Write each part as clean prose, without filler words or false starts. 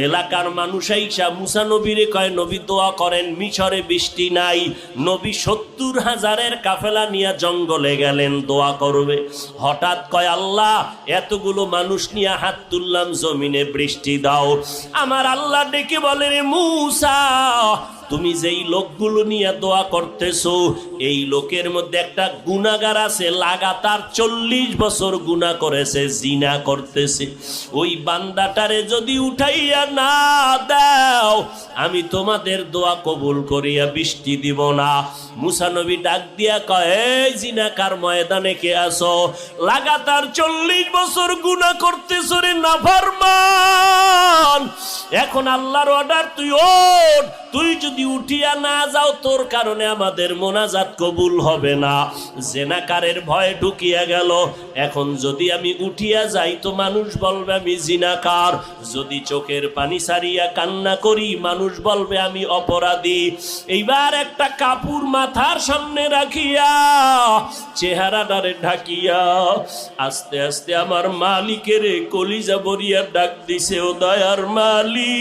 এলাকার মানুষ আইসা মুসা নবীরে কয়, নবী দোয়া করেন, মিশরে বৃষ্টি নাই। নবী ৭০,০০০ কাফেলা নিয়ে জঙ্গলে গেলেন দোয়া করবে। হঠাৎ কয়, আল্লাহ এতগুলো মানুষ নিয়ে হাত তুললাম, জমিনে বৃষ্টি দাও। আমার আল্লাহ ডেকে বলে, রে মুসা, তুমি যেই লোকগুলো নিয়ে দোয়া করতেছো, এই লোকের মধ্যে একটা গুনাহগার আছে, লাগাতার ৪০ বছর গুনাহ করেছে, জিনা করতেছে। ওই বান্দাটারে যদি উঠাইয়া না দাও, আমি তোমাদের দোয়া কবুল করিয়া বৃষ্টি দিব না। মুসা নবী ডাক দিয়া কয়, এই জিনাকার, ময়দানে কে আসো? লাগাতার ৪০ বছর গুনাহ করতেছো রে নাফরমান। এখন আল্লাহর অর্ডার, তুই ওঠ। তুই যদি উঠিয়া না যাও, তোর কারণে আমাদের মোনাজাত কবুল হবে না। জিনাকারের ভয় ঢুকিয়া গেল। এখন যদি আমি উঠিয়া যাই তো মানুষ বলবে আমি জিনাকার, যদি চোখের পানি ছাড়িয়া কান্না করি মানুষ বলবে আমি অপরাধী। এইবার একটা কাপড় মাথার সামনে রাখিয়া, চেহারাটারে ঢাকিয়া, আস্তে আস্তে আমার মালিকের কলিজা ভরিয়া ডাক দিছে, ও দয়ার মালিক,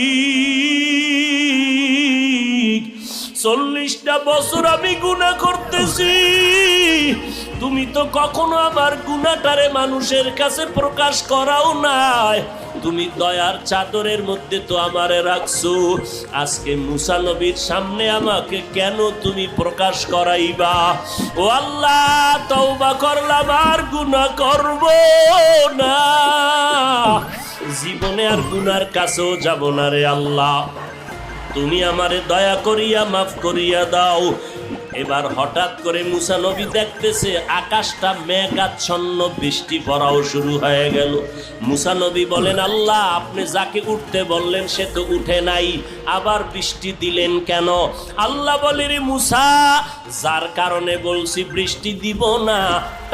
৪০টা বছর আমি গুনাহ করতেছি, তুমি তো কখনো আমার গুনাহটারে মানুষের কাছে প্রকাশ করাও নাই। তুমি দয়ার চাদরের মধ্যে তো আমারে রাখছো, আজকে মুসা নবীর সামনে আমাকে কেন তুমি প্রকাশ করাইবা? ও আল্লাহ, তওবা করলাম, আর গুনাহ করব না, জীবনে আর গুনার কাছেও যাব না রে আল্লাহ, তুমি আমারে দয়া করিয়া মাফ করিয়া দাও। এবার হঠাৎ করে মুসা নবী দেখতেছে আকাশটা মেঘাচ্ছন্ন, বৃষ্টি পড়াও শুরু হয়ে গেল। মুসা নবী বলেন, আল্লাহ আপনি যাকে উঠতে বললেন সে তো উঠে নাই, আবার বৃষ্টি দিলেন কেন? আল্লাহ বলে, রে মুসা, যার কারণে বলছি বৃষ্টি দিব না,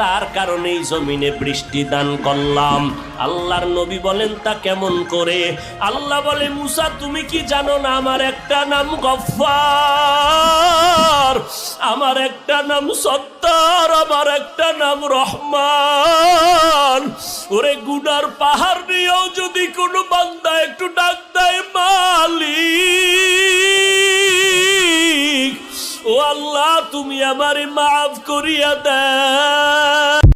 তার কারণেই জমিনে বৃষ্টি দান করলাম। আল্লাহর নবী বলেন, তা কেমন করে? আল্লাহ বলে, মুসা তুমি কি জানো না আমার একটা নাম গফফার, আমার একটা নাম সত্তার, আমার একটা নাম রহমান। ওরে গুনার পাহাড় নিয়েও যদি কোনো বান্দা একটু ডাক দেয় মালিক, ও আল্লাহ তুমি আমারে মাফ করিয়া দেয়।